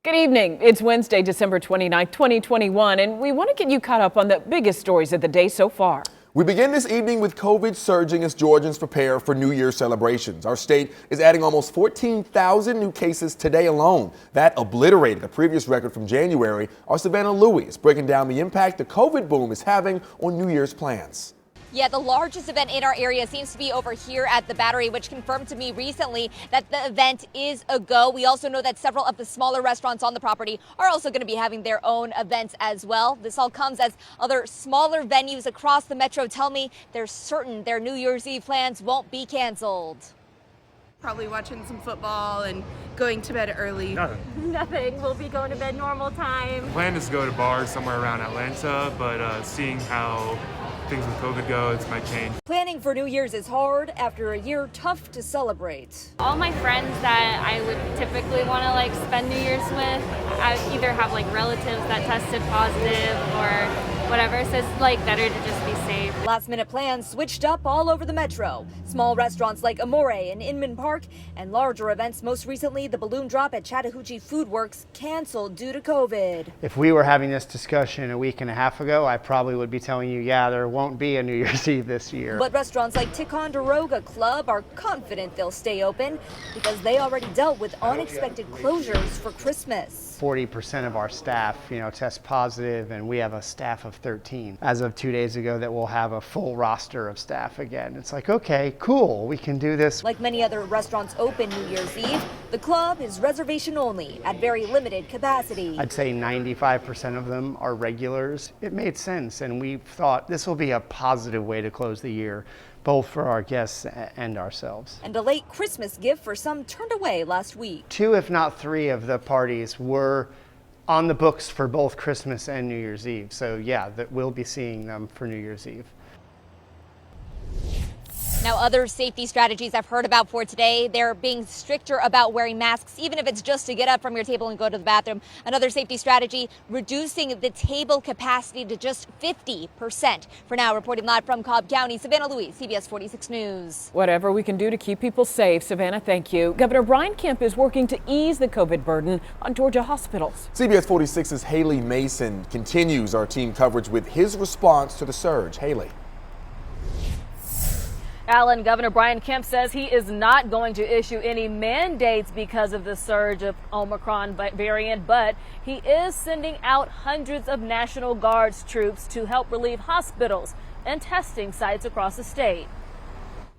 Good evening. It's Wednesday, December 29th, 2021, and we want to get you caught up on the biggest stories of the day so far. We begin this evening with COVID surging as Georgians prepare for New Year's celebrations. Our state is adding almost 14,000 new cases today alone. That obliterated a previous record from January. Our Savannah Louie is breaking down the impact the COVID boom is having on New Year's plans. Yeah, the largest event in our area seems to be over here at the Battery, which confirmed to me recently that the event is a go. We also know that several of the smaller restaurants on the property are also going to be having their own events as well. This all comes as other smaller venues across the metro tell me they're certain their New Year's Eve plans won't be canceled. Probably watching some football and going to bed early. Nothing. We'll be going to bed normal time. The plan is to go to bars somewhere around Atlanta, but seeing how things with COVID go, it might change. Planning for New Year's is hard after a year tough to celebrate. All my friends that I would typically want to spend New Year's with, I either have relatives that tested positive or whatever, so it's better to just be safe. Last minute plans switched up all over the metro. Small restaurants like Amore in Inman Park and larger events, most recently the balloon drop at Chattahoochee Food Works, canceled due to COVID. If we were having this discussion a week and a half ago, I probably would be telling you, yeah, there won't be a New Year's Eve this year. But restaurants like Ticonderoga Club are confident they'll stay open because they already dealt with unexpected closures for Christmas. 40% of our staff, test positive, and we have a staff of 13. As of 2 days ago, that we'll have a full roster of staff again. It's okay, cool, we can do this. Like many other restaurants open New Year's Eve, the club is reservation only at very limited capacity. I'd say 95% of them are regulars. It made sense, and we thought this will be a positive way to close the year, both for our guests and ourselves. And a late Christmas gift for some turned away last week. 2, if not 3 of the parties were on the books for both Christmas and New Year's Eve. So yeah, that we'll be seeing them for New Year's Eve. Now, other safety strategies I've heard about for today, they're being stricter about wearing masks, even if it's just to get up from your table and go to the bathroom. Another safety strategy, reducing the table capacity to just 50%. For now, reporting live from Cobb County, Savannah Louie, CBS 46 News. Whatever we can do to keep people safe. Savannah, thank you. Governor Brian Kemp is working to ease the COVID burden on Georgia hospitals. CBS 46's Haley Mason continues our team coverage with his response to the surge. Haley. Alan, Governor Brian Kemp says he is not going to issue any mandates because of the surge of Omicron variant, but he is sending out hundreds of National Guard's troops to help relieve hospitals and testing sites across the state.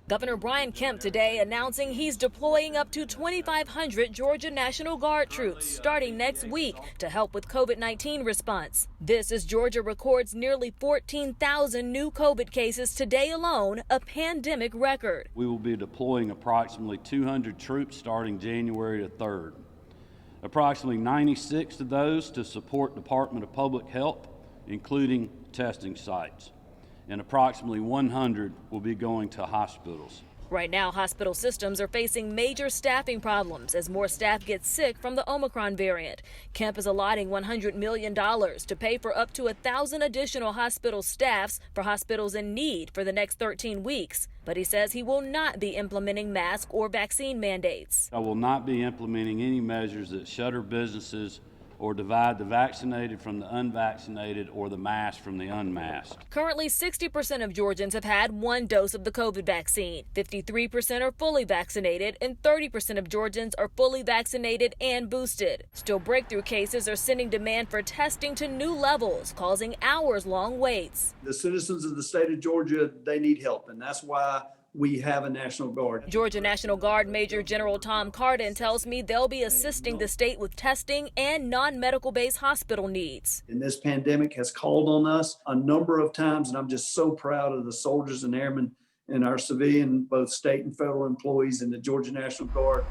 Governor Brian Kemp today announcing he's deploying up to 2,500 Georgia National Guard troops starting next week to help with COVID-19 response. This as Georgia records nearly 14,000 new COVID cases today alone, a pandemic record. We will be deploying approximately 200 troops starting January the 3rd. Approximately 96 of those to support Department of Public Health, including testing sites. And approximately 100 will be going to hospitals. Right now, hospital systems are facing major staffing problems as more staff get sick from the Omicron variant. Kemp is allotting $100 million to pay for up to 1,000 additional hospital staffs for hospitals in need for the next 13 weeks. But he says he will not be implementing mask or vaccine mandates. I will not be implementing any measures that shutter businesses or divide the vaccinated from the unvaccinated or the masked from the unmasked. Currently, 60% of Georgians have had one dose of the COVID vaccine. 53% are fully vaccinated, and 30% of Georgians are fully vaccinated and boosted. Still, breakthrough cases are sending demand for testing to new levels, causing hours-long waits. The citizens of the state of Georgia, they need help, and that's why we have a National Guard. Georgia National Guard Major General Tom Cardin tells me they'll be assisting the state with testing and non-medical based hospital needs. And this pandemic has called on us a number of times, and I'm just so proud of the soldiers and airmen and our civilian, both state and federal employees in the Georgia National Guard.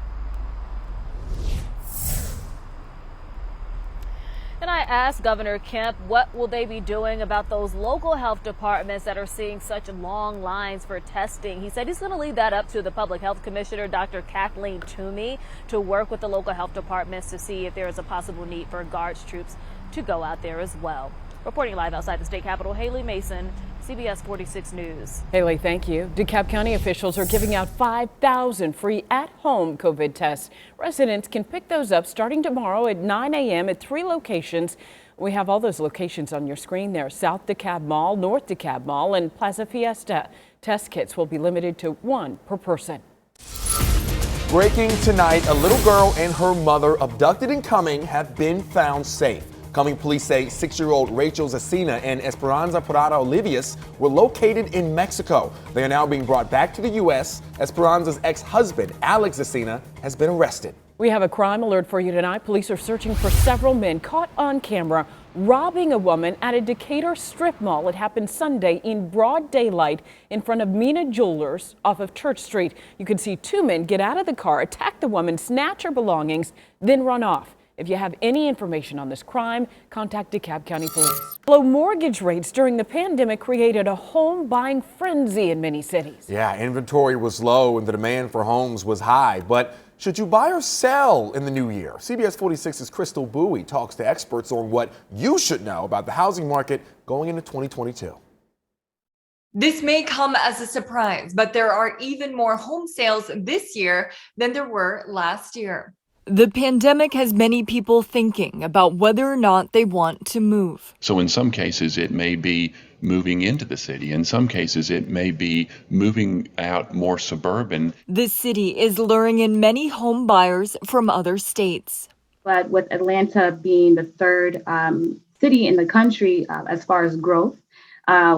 And I asked Governor Kemp what will they be doing about those local health departments that are seeing such long lines for testing. He said he's going to leave that up to the Public Health Commissioner, Dr. Kathleen Toomey, to work with the local health departments to see if there is a possible need for Guards troops to go out there as well. Reporting live outside the state capitol, Haley Mason, CBS 46 News. Haley, thank you. DeKalb County officials are giving out 5,000 free at-home COVID tests. Residents can pick those up starting tomorrow at 9 a.m. at 3 locations. We have all those locations on your screen there. South DeKalb Mall, North DeKalb Mall, and Plaza Fiesta. Test kits will be limited to 1 per person. Breaking tonight, a little girl and her mother abducted in Cumming have been found safe. Cumming police say 6-year-old Rachel Zacina and Esperanza Parada Olivias were located in Mexico. They are now being brought back to the U.S. Esperanza's ex-husband, Alex Zacina, has been arrested. We have a crime alert for you tonight. Police are searching for several men caught on camera robbing a woman at a Decatur strip mall. It happened Sunday in broad daylight in front of Mina Jewelers off of Church Street. You can see 2 men get out of the car, attack the woman, snatch her belongings, then run off. If you have any information on this crime, contact DeKalb County Police. Low mortgage rates during the pandemic created a home buying frenzy in many cities. Yeah, inventory was low and the demand for homes was high. But should you buy or sell in the new year? CBS 46's Crystal Bowie talks to experts on what you should know about the housing market going into 2022. This may come as a surprise, but there are even more home sales this year than there were last year. The pandemic has many people thinking about whether or not they want to move. So in some cases, it may be moving into the city. In some cases, it may be moving out more suburban. The city is luring in many home buyers from other states. But with Atlanta being the third city in the country as far as growth,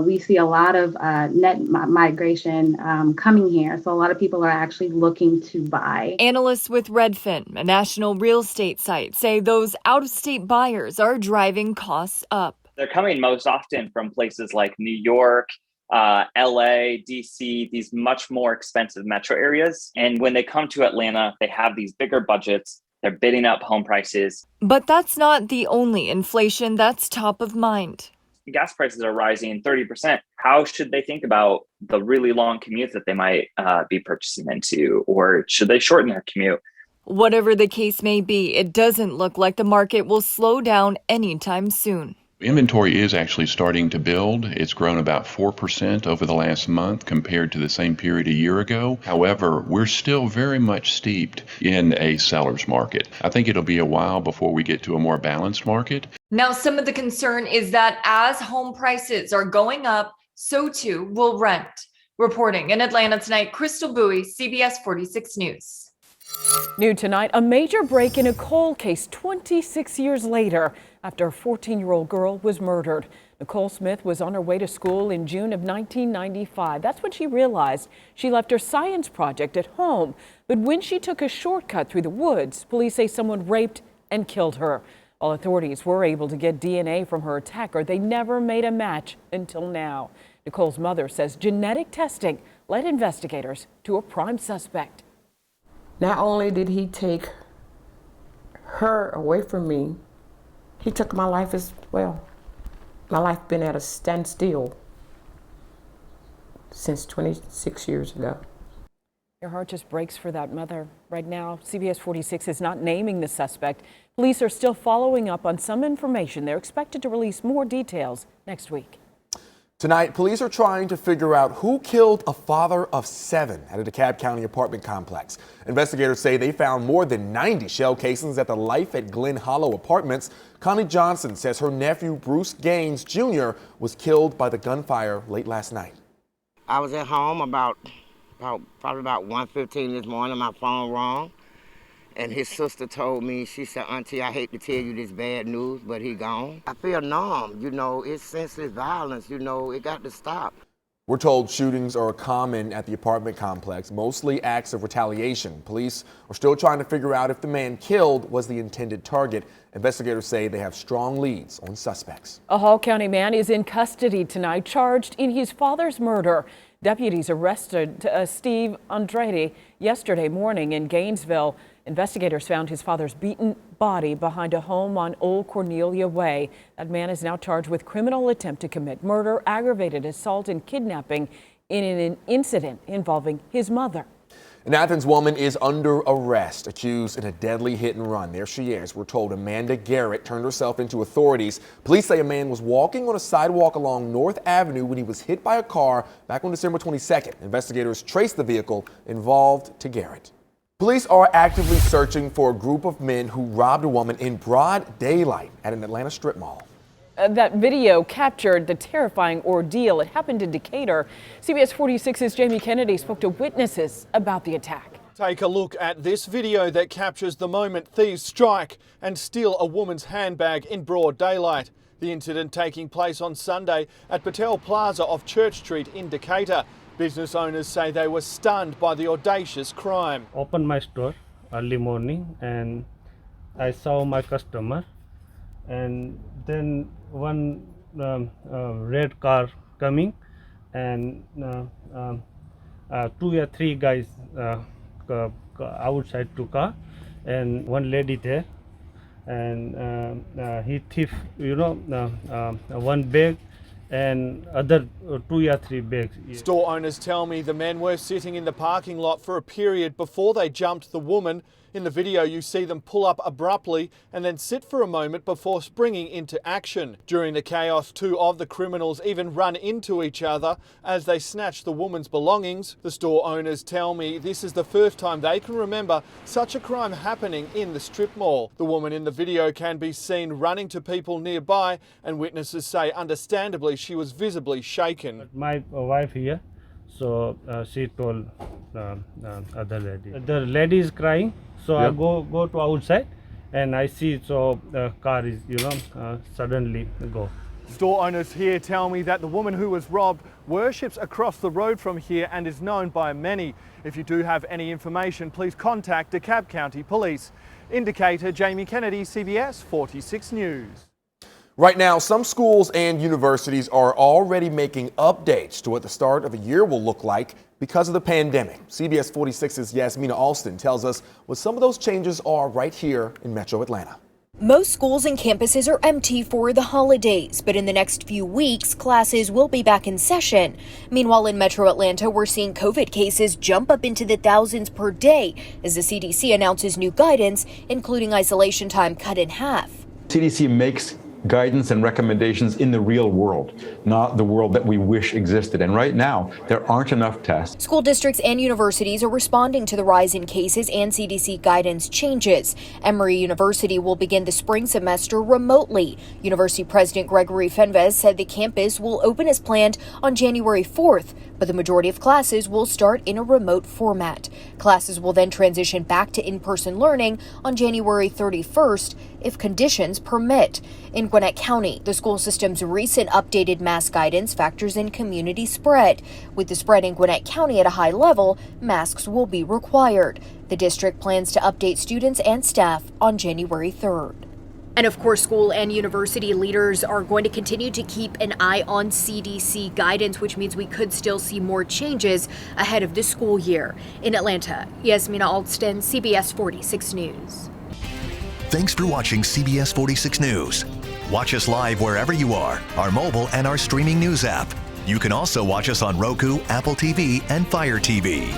we see a lot of net migration coming here. So a lot of people are actually looking to buy. Analysts with Redfin, a national real estate site, say those out-of-state buyers are driving costs up. They're coming most often from places like New York, LA, DC, these much more expensive metro areas. And when they come to Atlanta, they have these bigger budgets. They're bidding up home prices. But that's not the only inflation that's top of mind. Gas prices are rising 30%. How should they think about the really long commutes that they might be purchasing into, or should they shorten their commute? Whatever the case may be, it doesn't look like the market will slow down anytime soon. Inventory is actually starting to build. It's grown about 4% over the last month compared to the same period a year ago. However, we're still very much steeped in a seller's market. I think it'll be a while before we get to a more balanced market. Now, some of the concern is that as home prices are going up, so too will rent. Reporting in Atlanta tonight, Crystal Bowie, CBS 46 News. New tonight, a major break in a cold case 26 years later after a 14-year-old girl was murdered. Nicole Smith was on her way to school in June of 1995. That's when she realized she left her science project at home. But when she took a shortcut through the woods, police say someone raped and killed her. While authorities were able to get DNA from her attacker, they never made a match until now. Nicole's mother says genetic testing led investigators to a prime suspect. Not only did he take her away from me, he took my life as well. My life been at a standstill since 26 years ago. Your heart just breaks for that mother. Right now, CBS 46 is not naming the suspect. Police are still following up on some information. They're expected to release more details next week. Tonight, police are trying to figure out who killed a father of 7 at a DeKalb County apartment complex. Investigators say they found more than 90 shell casings at the Life at Glen Hollow apartments. Connie Johnson says her nephew, Bruce Gaines Jr., was killed by the gunfire late last night. I was at home probably about 1:15 this morning. My phone rang, and his sister told me, she said, "Auntie, I hate to tell you this bad news, but he gone." I feel numb, it's senseless violence, it got to stop. We're told shootings are common at the apartment complex, mostly acts of retaliation. Police are still trying to figure out if the man killed was the intended target. Investigators say they have strong leads on suspects. A Hall County man is in custody tonight, charged in his father's murder. Deputies arrested Steve Andrade yesterday morning in Gainesville. Investigators found his father's beaten body behind a home on Old Cornelia Way. That man is now charged with criminal attempt to commit murder, aggravated assault, and kidnapping in an incident involving his mother. An Athens woman is under arrest, accused in a deadly hit and run. There she is. We're told Amanda Garrett turned herself into authorities. Police say a man was walking on a sidewalk along North Avenue when he was hit by a car back on December 22nd. Investigators traced the vehicle involved to Garrett. Police are actively searching for a group of men who robbed a woman in broad daylight at an Atlanta strip mall. That video captured the terrifying ordeal. It happened in Decatur. CBS 46's Jamie Kennedy spoke to witnesses about the attack. Take a look at this video that captures the moment thieves strike and steal a woman's handbag in broad daylight. The incident taking place on Sunday at Patel Plaza off Church Street in Decatur. Business owners say they were stunned by the audacious crime. Opened my store early morning and I saw my customer, and then one red car coming, and 2 or 3 guys outside the car, and one lady there, and he thief, one bag and other 2 or 3 bags. Store owners tell me the men were sitting in the parking lot for a period before they jumped the woman. In the video, you see them pull up abruptly and then sit for a moment before springing into action. During the chaos, 2 of the criminals even run into each other as they snatch the woman's belongings. The store owners tell me this is the first time they can remember such a crime happening in the strip mall. The woman in the video can be seen running to people nearby, and witnesses say understandably she was visibly shaken. My wife here, so she told other lady. The lady is crying. So I go to outside and I see the car is suddenly go. Store owners here tell me that the woman who was robbed worships across the road from here and is known by many. If you do have any information, please contact DeKalb County Police. In Decatur, Jamie Kennedy, CBS 46 News. Right now, some schools and universities are already making updates to what the start of the year will look like because of the pandemic. CBS 46's Yasmina Alston tells us what some of those changes are right here in Metro Atlanta. Most schools and campuses are empty for the holidays, but in the next few weeks, classes will be back in session. Meanwhile, in Metro Atlanta, we're seeing COVID cases jump up into the thousands per day as the CDC announces new guidance, including isolation time cut in half. CDC makes guidance and recommendations in the real world, not the world that we wish existed. And right now, there aren't enough tests. School districts and universities are responding to the rise in cases and CDC guidance changes. Emory University will begin the spring semester remotely. University President Gregory Fenves said the campus will open as planned on January 4th, but the majority of classes will start in a remote format. Classes will then transition back to in-person learning on January 31st if conditions permit. In Gwinnett County, the school system's recent updated mask guidance factors in community spread. With the spread in Gwinnett County at a high level, masks will be required. The district plans to update students and staff on January 3rd. And of course, school and university leaders are going to continue to keep an eye on CDC guidance, which means we could still see more changes ahead of the school year. In Atlanta, Yasmina Alston, CBS 46 News. Thanks for watching CBS 46 News. Watch us live wherever you are, our mobile and our streaming news app. You can also watch us on Roku, Apple TV, and Fire TV.